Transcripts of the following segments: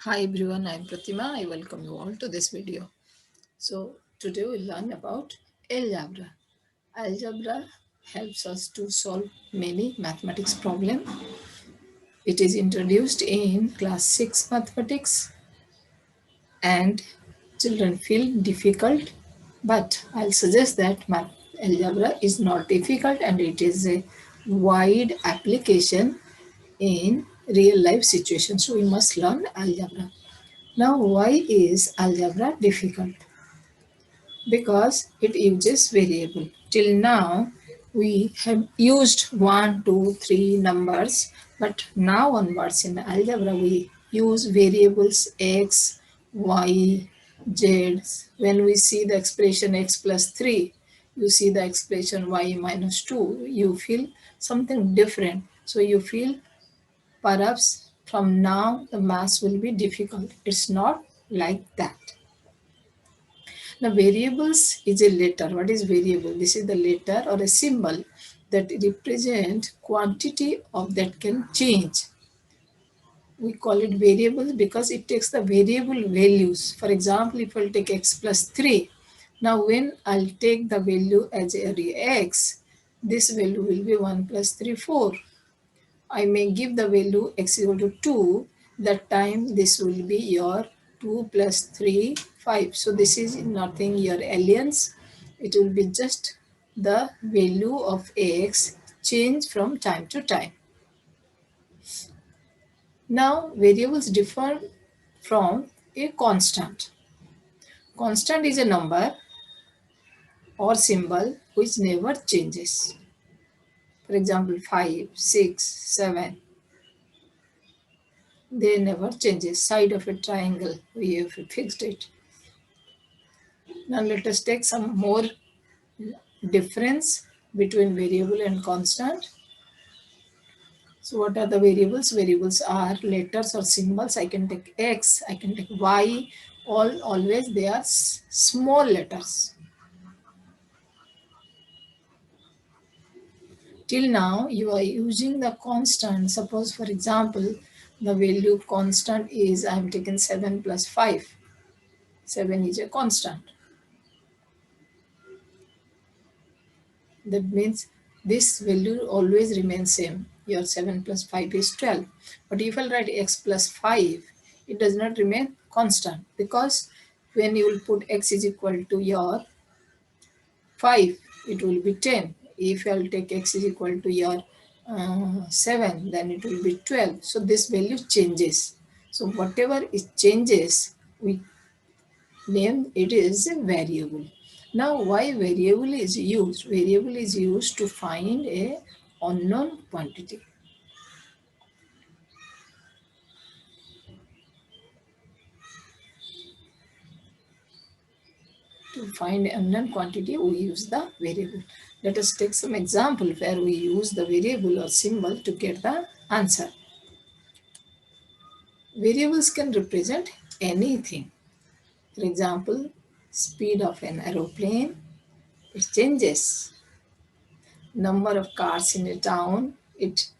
Hi everyone, I am Pratima. I welcome you all to this video. So today we'll learn about algebra. Algebra helps us to solve many mathematics problems. It is introduced in class 6 mathematics and children feel difficult, but I'll suggest that math algebra is not difficult and it is a wide application in real life situations. So we must learn algebra. Now, why is algebra difficult? Because it uses variable. Till now, we have used 1, 2, 3 numbers, but now onwards in algebra, we use variables x, y, z. When we see the expression x plus 3, you see the expression y minus 2, you feel something different. So you feel perhaps from now the maths will be difficult. It's not like that. Now variables is a letter. What is variable? This is the letter or a symbol that represent quantity of that can change. We call it variables because it takes the variable values. For example, if I'll take x plus 3, now when I'll take the value as area x, this value will be 1 plus 3, 4. I may give the value x equal to 2. That time this will be your 2 plus 3, 5. So this is nothing your aliens. It will be just the value of x change from time to time. Now variables differ from a constant. Constant is a number or symbol which never changes. For example, 5, 6, 7. They never changes. Side of a triangle, we have fixed it. Now let us take some more difference between variable and constant. So what are the variables? Variables are letters or symbols. I can take x, I can take y. Always they are small letters. Till now you are using the constant. Suppose for example the value constant is I am taking 7 plus 5. 7 is a constant. That means this value always remains same. Your 7 plus 5 is 12. But if I write x plus 5, it does not remain constant because when you will put x is equal to your 5, it will be 10. If you will take x is equal to your 7, then it will be 12. So this value changes. So whatever it changes, we name it is a variable. Now why variable is used? Variable is used to find a unknown quantity. To find unknown quantity, we use the variable. Let us take some example where we use the variable or symbol to get the answer. Variables can represent anything. For example, speed of an aeroplane, it changes. Number of cars in a town, it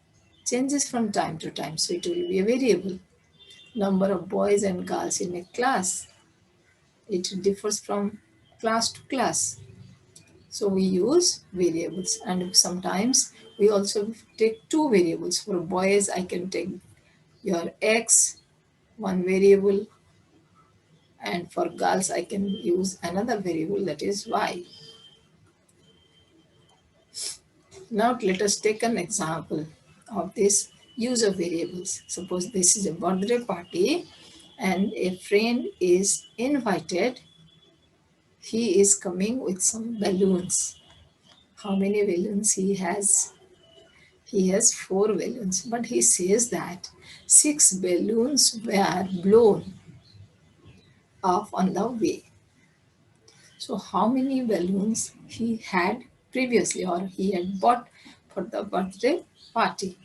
changes from time to time, so it will be a variable. Number of boys and girls in a class, it differs from class to class. So we use variables, and sometimes we also take two variables. For boys, I can take your x, one variable, and for girls, I can use another variable that is y. Now let us take an example of this use of variables. Suppose this is a birthday party and a friend is invited. He is coming with some balloons. How many balloons he has? He has 4 balloons, but he says that 6 balloons were blown off on the way. So how many balloons he had previously or he had bought for the birthday party?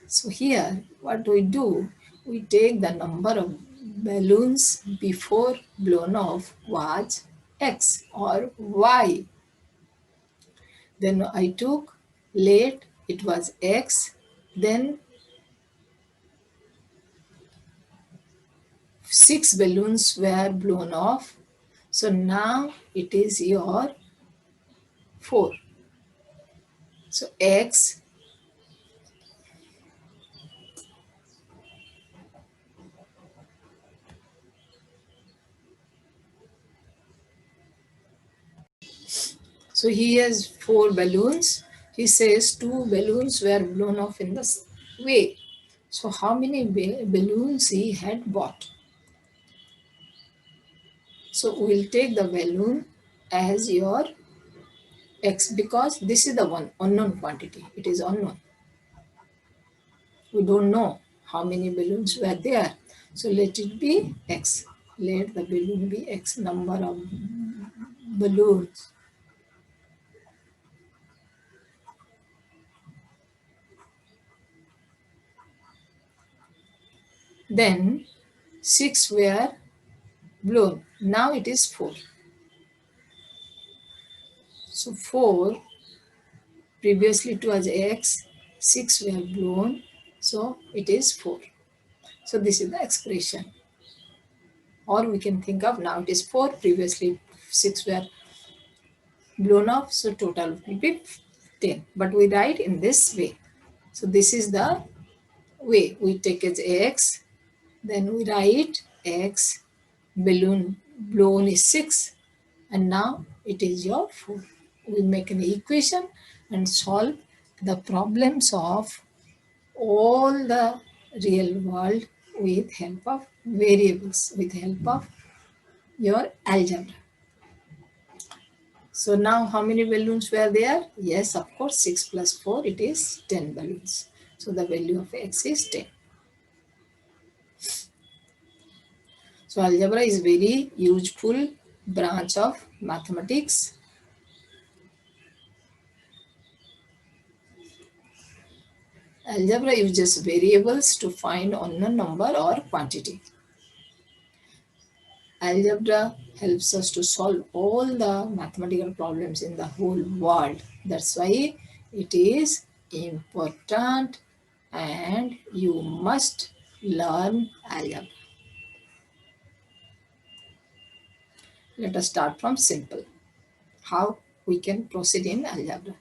So here what we do, we take the number of balloons before blown off was x or y. Then I took late, it was x. Then 6 balloons were blown off. So now it is your 4. So x, so he has 4 balloons. He says 2 balloons were blown off in the way. So how many balloons he had bought? So we'll take the balloon as your x, because this is the one unknown quantity. It is unknown. We don't know how many balloons were there. So let it be x. Let the balloon be x, number of balloons. Then 6 were blown. Now it is 4. So 4, previously it was x, 6 were blown, so it is 4. So this is the expression. Or we can think of, now it is 4, previously 6 were blown off, so total will be 10. But we write in this way. So this is the way. We take as x, then we write x, balloon blown is 6, and now it is your 4. We make an equation and solve the problems of all the real world with help of variables, with help of your algebra. So now how many balloons were there? Yes, of course, 6 plus 4, it is 10 balloons. So the value of x is 10. So algebra is very useful branch of mathematics. Algebra uses variables to find unknown number or quantity. Algebra helps us to solve all the mathematical problems in the whole world. That's why it is important and you must learn algebra. Let us start from simple. How we can proceed in algebra.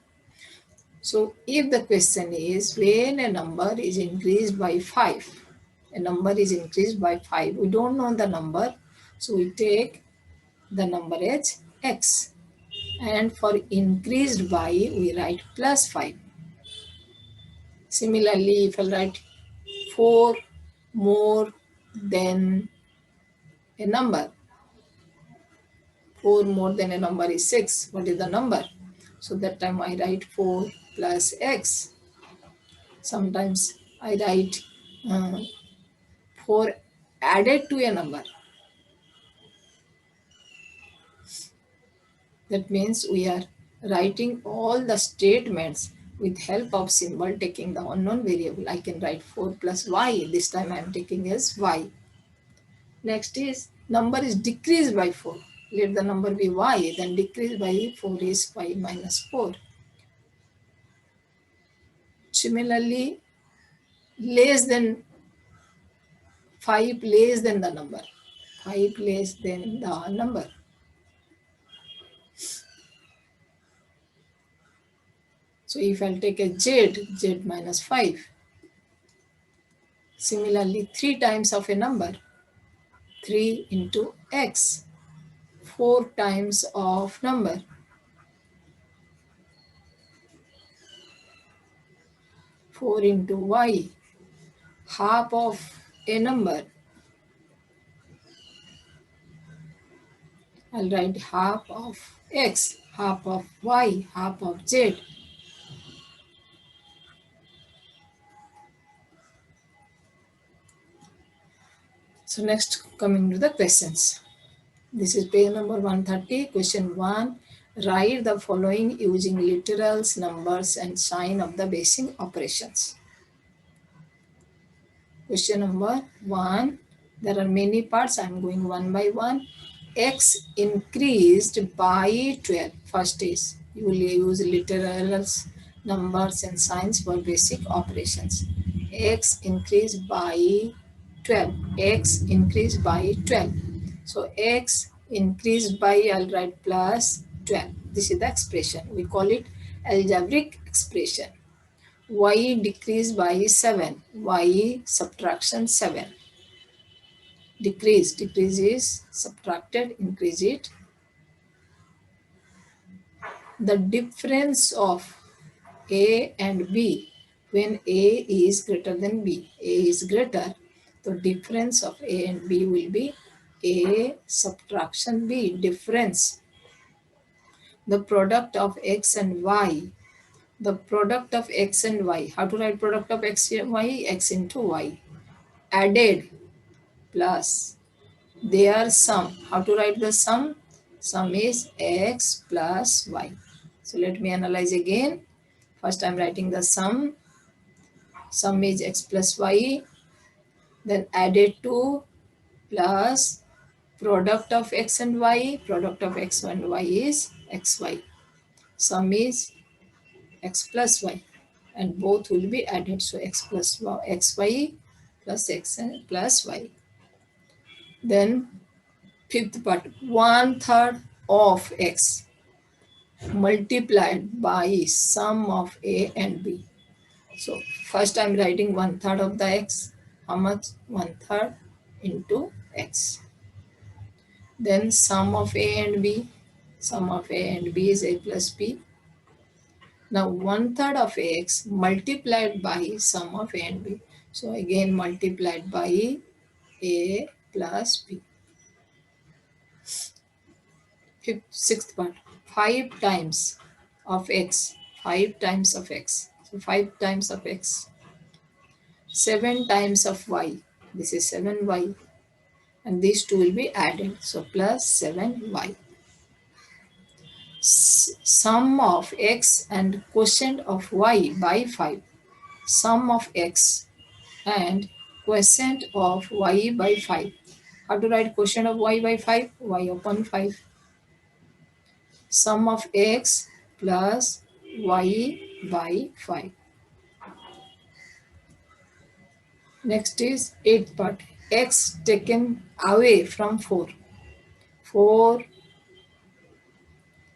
So if the question is when a number is increased by 5, a number is increased by 5, we don't know the number, so we take the number as x, and for increased by we write plus 5. Similarly, if I write 4 more than a number, 4 more than a number is 6, what is the number? So that time I write 4 plus x. Sometimes I write 4 added to a number. That means we are writing all the statements with help of symbol, taking the unknown variable. I can write 4 plus y. This time I am taking as y. Next is number is decreased by 4. Let the number be y, then decrease by 4 is y minus 4. Similarly, less than 5, less than the number. 5 less than the number. So if I'll take a z minus 5. Similarly, 3 times of a number, 3 into x, 4 times of number, 4 into y, half of a number, I'll write half of x, half of y, half of z. So next, coming to the questions. This is page number 130, question 1. Write the following using literals, numbers and sign of the basic operations. Question number 1. There are many parts. I am going one by one. X increased by 12. First is, you will use literals, numbers and signs for basic operations. X increased by 12. X increased by 12. So x increased by, I'll write plus 12. This is the expression. We call it algebraic expression. Y decreased by 7. Y subtraction 7. Decrease. Decrease is subtracted. Increase it. The difference of A and B when A is greater than B. A is greater. The difference of A and B will be A subtraction B. Difference. The product of X and Y. The product of X and Y. How to write product of X and Y? X into Y. Added plus their sum. How to write the sum? Sum is X plus Y. So let me analyze again. First I'm writing the sum. Sum is X plus Y. Then added to plus product of X and Y. Product of X and Y is XY. Sum is X plus Y. And both will be added. So X plus Y, XY plus X and plus Y. Then fifth part, 1/3 of X multiplied by sum of A and B. So first I'm writing 1/3 of the X. How much? 1/3 into X. Then sum of A and B. Sum of A and B is A plus B. Now 1/3 of X multiplied by sum of A and B. So again multiplied by A plus B. Sixth part, 5 times of X. 5 times of X. So 5 times of X. 7 times of Y. This is 7Y. And these two will be added. So plus 7Y. Sum of X and quotient of Y by 5. Sum of X and quotient of Y by 5. How to write quotient of Y by 5? Y upon 5. Sum of X plus Y by 5. Next is 8th part. X taken away from 4. 4,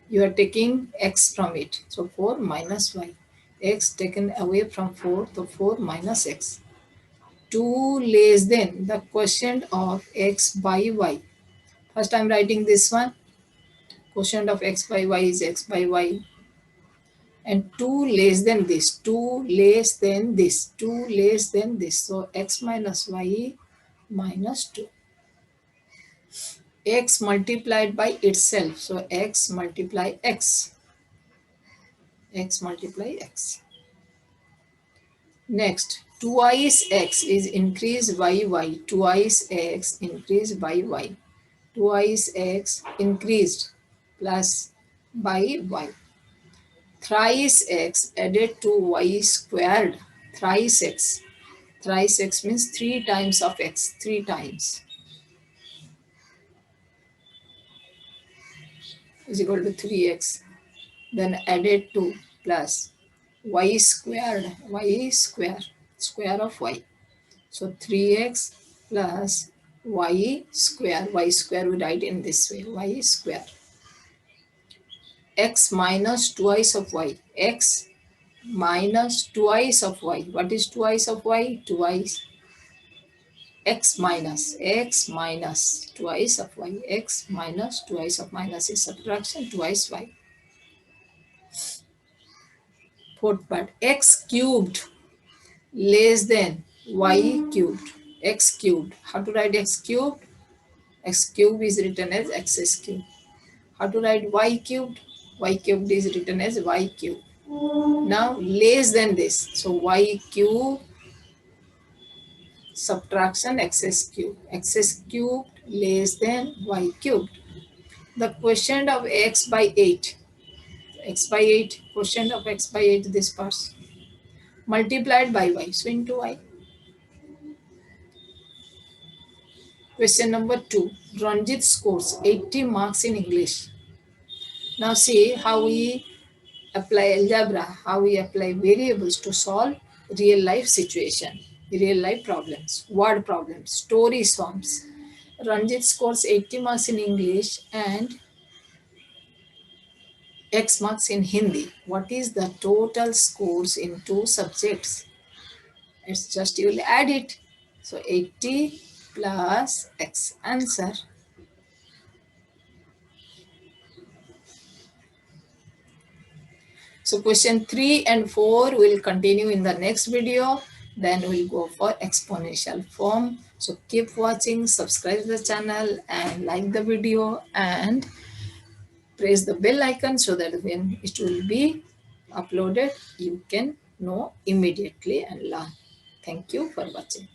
you are taking X from it. So 4 minus Y. X taken away from 4, so 4 minus X. 2 less than the quotient of X by Y. First I am writing this one. Quotient of X by Y is X by Y. And 2 less than this. 2 less than this. 2 less than this. So X minus Y minus 2. X multiplied by itself. So X multiply X. X multiply X. Next, twice X is increased by Y. Twice X increased by Y. Twice X increased plus by Y. Thrice X added to Y squared. Thrice X. Thrice X means 3 times of X. 3 times is equal to 3X. Then added to plus Y squared. Y square. Square of Y. So 3X plus Y square. Y square we write in this way. Y square. X minus twice of Y. X minus twice of Y. What is twice of Y? Twice. X minus twice of Y. X minus twice of minus is subtraction, twice Y. Fourth part, X cubed less than Y cubed. X cubed. How to write X cubed? X cubed is written as X cubed. How to write Y cubed? Y cubed is written as Y cubed. Now less than this. So Y cubed subtraction X cubed. X cubed less than Y cubed. The quotient of X by 8. X by 8. Quotient of X by 8 this part. Multiplied by Y. So into Y. Question number 2. Ranjit scores 80 marks in English. Now see how we apply algebra, how we apply variables to solve real life situation. real life problems, word problems, story swarms. Ranjit scores 80 marks in English and X marks in Hindi. What is the total scores in two subjects? It's just you will add it. So 80 plus X answer. So question 3 and 4 will continue in the next video. Then we'll go for exponential form. So keep watching, subscribe the channel and like the video and press the bell icon so that when it will be uploaded, you can know immediately and learn. Thank you for watching.